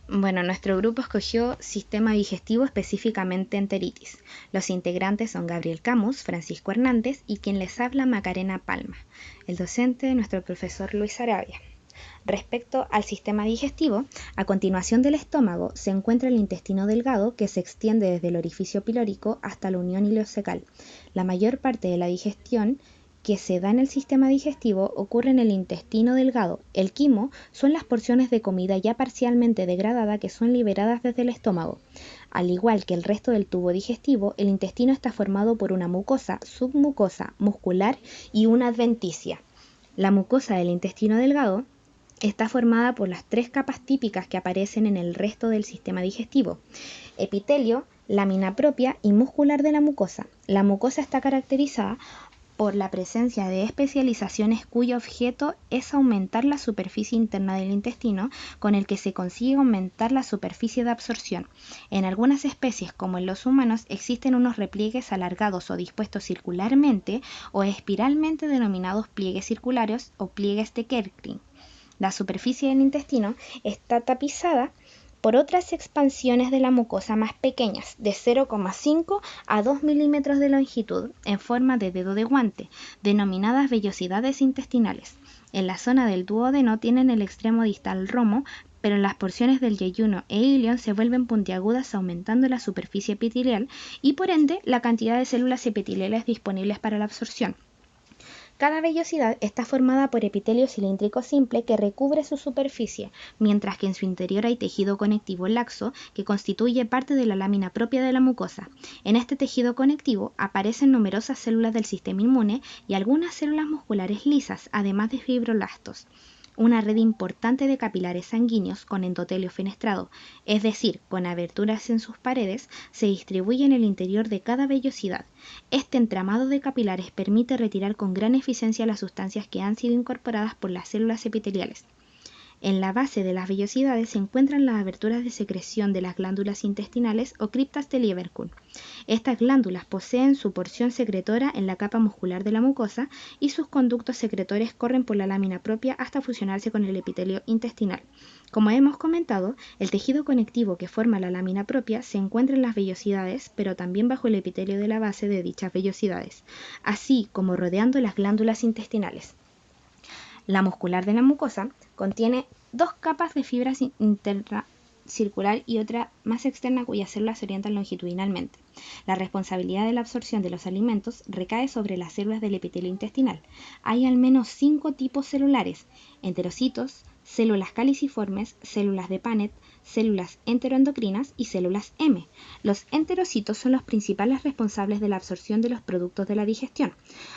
Bueno, nuestro grupo escogió sistema digestivo, específicamente enteritis. Los integrantes son Gabriel Camus, Francisco Hernández y quien les habla, Macarena Palma, el docente de nuestro profesor Luis Arabia. Respecto al sistema digestivo, a continuación del estómago se encuentra el intestino delgado, que se extiende desde el orificio pilórico hasta la unión ileocecal. La mayor parte de la digestión que se da en el sistema digestivo ocurre en el intestino delgado. El quimo son las porciones de comida ya parcialmente degradada que son liberadas desde el estómago. Al igual que el resto del tubo digestivo, el intestino está formado por una mucosa, submucosa, muscular y una adventicia. La mucosa del intestino delgado está formada por las tres capas típicas que aparecen en el resto del sistema digestivo: epitelio, lámina propia y muscular de la mucosa. La mucosa está caracterizada por la presencia de especializaciones cuyo objeto es aumentar la superficie interna del intestino, con el que se consigue aumentar la superficie de absorción. En algunas especies, como en los humanos, existen unos repliegues alargados o dispuestos circularmente o espiralmente, denominados pliegues circulares o pliegues de Kerckring. La superficie del intestino está tapizada por otras expansiones de la mucosa más pequeñas, de 0,5 a 2 milímetros de longitud, en forma de dedo de guante, denominadas vellosidades intestinales. En la zona del duodeno tienen el extremo distal romo, pero en las porciones del yeyuno e ilion se vuelven puntiagudas, aumentando la superficie epitelial y por ende la cantidad de células epiteliales disponibles para la absorción. Cada vellosidad está formada por epitelio cilíndrico simple que recubre su superficie, mientras que en su interior hay tejido conectivo laxo que constituye parte de la lámina propia de la mucosa. En este tejido conectivo aparecen numerosas células del sistema inmune y algunas células musculares lisas, además de fibroblastos. Una red importante de capilares sanguíneos con endotelio fenestrado, es decir, con aberturas en sus paredes, se distribuye en el interior de cada vellosidad. Este entramado de capilares permite retirar con gran eficiencia las sustancias que han sido incorporadas por las células epiteliales. En la base de las vellosidades se encuentran las aberturas de secreción de las glándulas intestinales o criptas de Lieberkühn. Estas glándulas poseen su porción secretora en la capa muscular de la mucosa y sus conductos secretores corren por la lámina propia hasta fusionarse con el epitelio intestinal. Como hemos comentado, el tejido conectivo que forma la lámina propia se encuentra en las vellosidades, pero también bajo el epitelio de la base de dichas vellosidades, así como rodeando las glándulas intestinales. La muscular de la mucosa contiene dos capas de fibra interna circular y otra más externa cuyas células se orientan longitudinalmente. La responsabilidad de la absorción de los alimentos recae sobre las células del epitelio intestinal. Hay al menos 5 tipos celulares: enterocitos, células caliciformes, células de Paneth, células enteroendocrinas y células M. Los enterocitos son los principales responsables de la absorción de los productos de la digestión,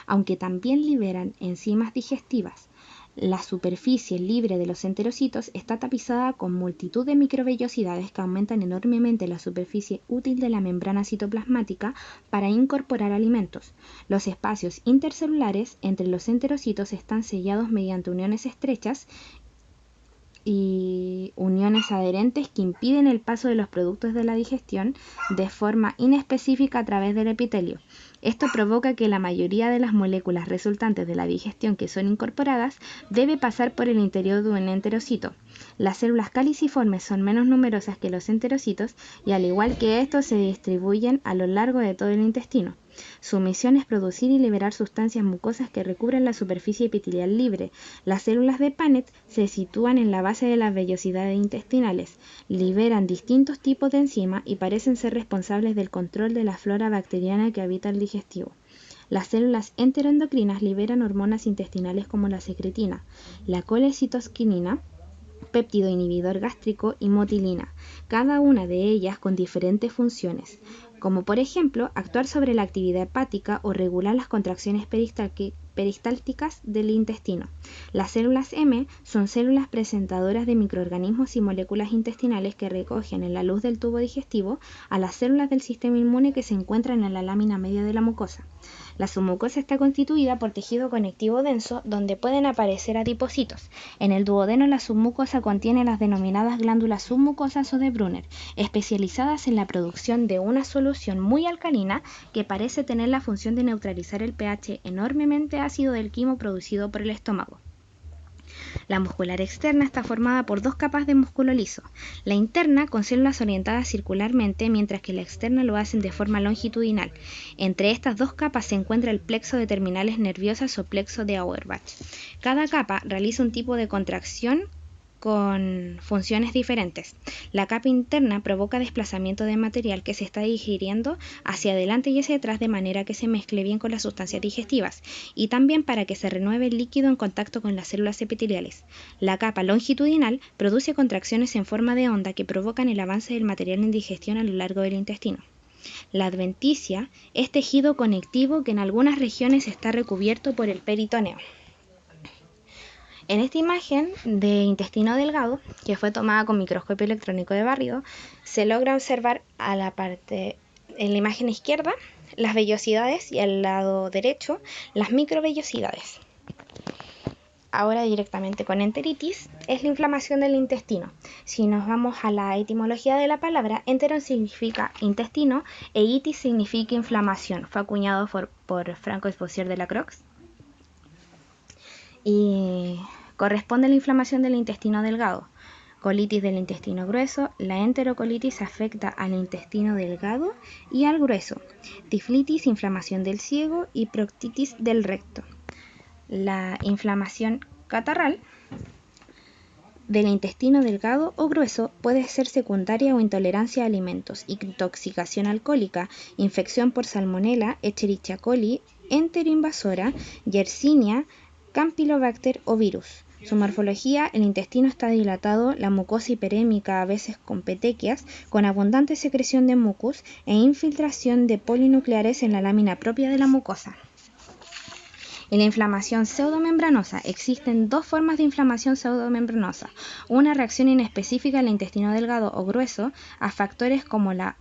aunque también liberan enzimas digestivas. La superficie libre de los enterocitos está tapizada con multitud de microvellosidades que aumentan enormemente la superficie útil de la membrana citoplasmática para incorporar alimentos. Los espacios intercelulares entre los enterocitos están sellados mediante uniones estrechas y uniones adherentes que impiden el paso de los productos de la digestión de forma inespecífica a través del epitelio. Esto provoca que la mayoría de las moléculas resultantes de la digestión que son incorporadas debe pasar por el interior de un enterocito. Las células caliciformes son menos numerosas que los enterocitos y, al igual que estos, se distribuyen a lo largo de todo el intestino. Su misión es producir y liberar sustancias mucosas que recubren la superficie epitelial libre. Las células de Paneth se sitúan en la base de las vellosidades intestinales, liberan distintos tipos de enzimas y parecen ser responsables del control de la flora bacteriana que habita el digestivo. Las células enteroendocrinas liberan hormonas intestinales como la secretina, la colecitosquinina, péptido inhibidor gástrico y motilina, cada una de ellas con diferentes funciones, como por ejemplo actuar sobre la actividad hepática o regular las contracciones peristálticas del intestino. Las células M son células presentadoras de microorganismos y moléculas intestinales que recogen en la luz del tubo digestivo a las células del sistema inmune que se encuentran en la lámina media de la mucosa. La submucosa está constituida por tejido conectivo denso donde pueden aparecer adipocitos. En el duodeno, la submucosa contiene las denominadas glándulas submucosas o de Brunner, especializadas en la producción de una solución muy alcalina que parece tener la función de neutralizar el pH enormemente ácido del quimo producido por el estómago. La muscular externa está formada por dos capas de músculo liso. La interna con células orientadas circularmente, mientras que la externa lo hacen de forma longitudinal. Entre estas dos capas se encuentra el plexo de terminales nerviosas o plexo de Auerbach. Cada capa realiza un tipo de contracción con funciones diferentes. La capa interna provoca desplazamiento de material que se está digiriendo hacia adelante y hacia atrás de manera que se mezcle bien con las sustancias digestivas y también para que se renueve el líquido en contacto con las células epiteliales. La capa longitudinal produce contracciones en forma de onda que provocan el avance del material en digestión a lo largo del intestino. La adventicia es tejido conectivo que en algunas regiones está recubierto por el peritoneo. En esta imagen de intestino delgado, que fue tomada con microscopio electrónico de barrido, se logra observar en la imagen izquierda, las vellosidades y al lado derecho, las microvellosidades. Ahora directamente con enteritis, es la inflamación del intestino. Si nos vamos a la etimología de la palabra, entero significa intestino e itis significa inflamación. Fue acuñado por Franco Esposier de la Croix. Y corresponde a la inflamación del intestino delgado. Colitis del intestino grueso. La enterocolitis afecta al intestino delgado y al grueso. Tiflitis, inflamación del ciego y proctitis del recto. La inflamación catarral del intestino delgado o grueso puede ser secundaria o intolerancia a alimentos, intoxicación alcohólica, infección por salmonella, Escherichia coli, enteroinvasora, Yersinia, Campylobacter o virus. Su morfología: el intestino está dilatado, la mucosa hiperémica, a veces con petequias, con abundante secreción de mucus e infiltración de polinucleares en la lámina propia de la mucosa. En la inflamación pseudomembranosa existen dos formas de inflamación pseudomembranosa: una reacción inespecífica del intestino delgado o grueso a factores como la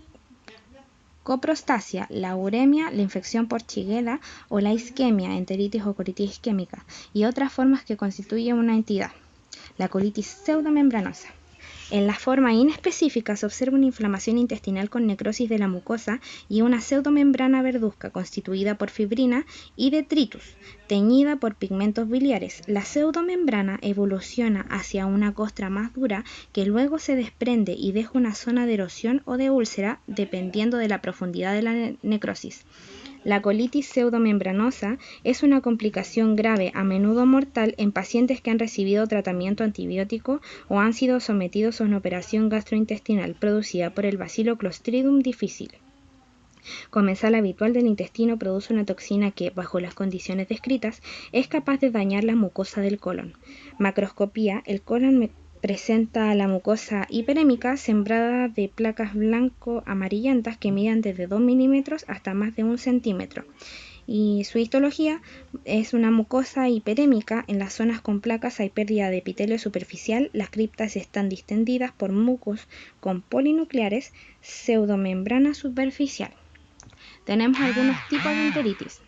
coprostasia, la uremia, la infección por Shigella o la isquemia, enteritis o colitis isquémica, y otras formas que constituyen una entidad, la colitis pseudomembranosa. En la forma inespecífica se observa una inflamación intestinal con necrosis de la mucosa y una pseudomembrana verduzca constituida por fibrina y detritus, teñida por pigmentos biliares. La pseudomembrana evoluciona hacia una costra más dura que luego se desprende y deja una zona de erosión o de úlcera dependiendo de la profundidad de la necrosis. La colitis pseudomembranosa es una complicación grave, a menudo mortal, en pacientes que han recibido tratamiento antibiótico o han sido sometidos a una operación gastrointestinal producida por el bacilo Clostridium difficile. Comensal habitual del intestino, produce una toxina que, bajo las condiciones descritas, es capaz de dañar la mucosa del colon. Macroscopía: el colon presenta la mucosa hiperémica sembrada de placas blanco-amarillentas que miden desde 2 milímetros hasta más de 1 centímetro. Y su histología es una mucosa hiperémica. En las zonas con placas hay pérdida de epitelio superficial, las criptas están distendidas por mucos con polinucleares, pseudomembrana superficial. Tenemos algunos tipos de enteritis.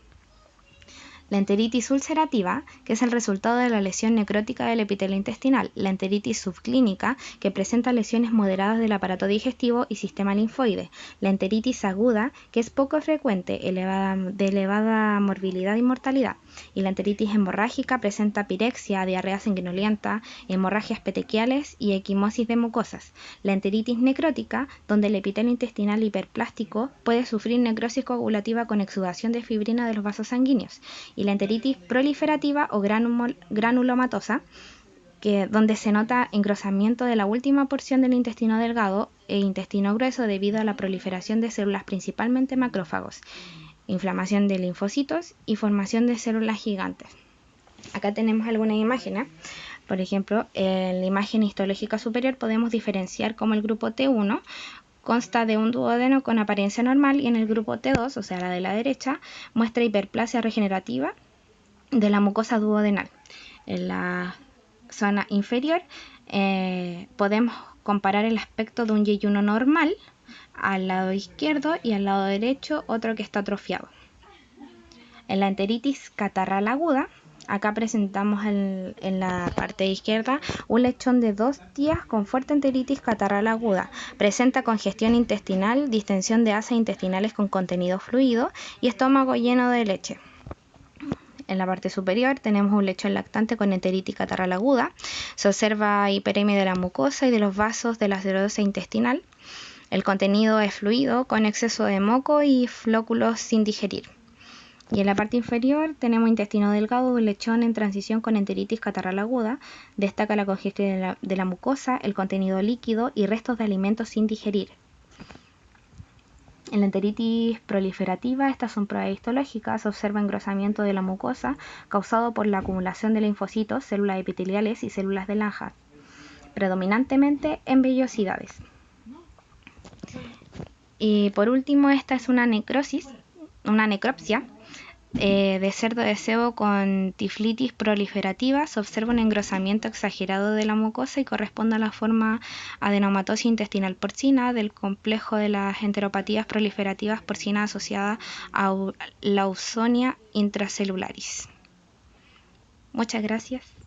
La enteritis ulcerativa, que es el resultado de la lesión necrótica del epitelio intestinal. La enteritis subclínica, que presenta lesiones moderadas del aparato digestivo y sistema linfoide. La enteritis aguda, que es poco frecuente, de elevada morbilidad y mortalidad. Y la enteritis hemorrágica presenta pirexia, diarrea sanguinolenta, hemorragias petequiales y equimosis de mucosas. La enteritis necrótica, donde el epitelio intestinal hiperplástico puede sufrir necrosis coagulativa con exudación de fibrina de los vasos sanguíneos. Y la enteritis proliferativa o granulomatosa, donde se nota engrosamiento de la última porción del intestino delgado e intestino grueso debido a la proliferación de células, principalmente macrófagos, inflamación de linfocitos y formación de células gigantes. Acá tenemos algunas imágenes. Por ejemplo, en la imagen histológica superior podemos diferenciar como el grupo T1 consta de un duodeno con apariencia normal, y en el grupo T2, o sea la de la derecha, muestra hiperplasia regenerativa de la mucosa duodenal. En la zona inferior podemos comparar el aspecto de un yeyuno normal al lado izquierdo y al lado derecho otro que está atrofiado. En la enteritis catarral aguda, acá presentamos en la parte izquierda un lechón de 2 días con fuerte enteritis catarral aguda. Presenta congestión intestinal, distensión de asas intestinales con contenido fluido y estómago lleno de leche. En la parte superior tenemos un lechón lactante con enteritis catarral aguda. Se observa hiperemia de la mucosa y de los vasos de la acidosis intestinal. El contenido es fluido con exceso de moco y flóculos sin digerir. Y en la parte inferior tenemos intestino delgado de un lechón en transición con enteritis catarral aguda. Destaca la congestión de la mucosa, el contenido líquido y restos de alimentos sin digerir. En la enteritis proliferativa, estas son pruebas histológicas, se observa engrosamiento de la mucosa causado por la acumulación de linfocitos, células epiteliales y células de Langerhans, predominantemente en vellosidades. Y por último, esta es una necropsia de cerdo de cebo con tiflitis proliferativa. Se observa un engrosamiento exagerado de la mucosa y corresponde a la forma adenomatosis intestinal porcina del complejo de las enteropatías proliferativas porcinas asociadas a Lawsonia intracelularis. Muchas gracias.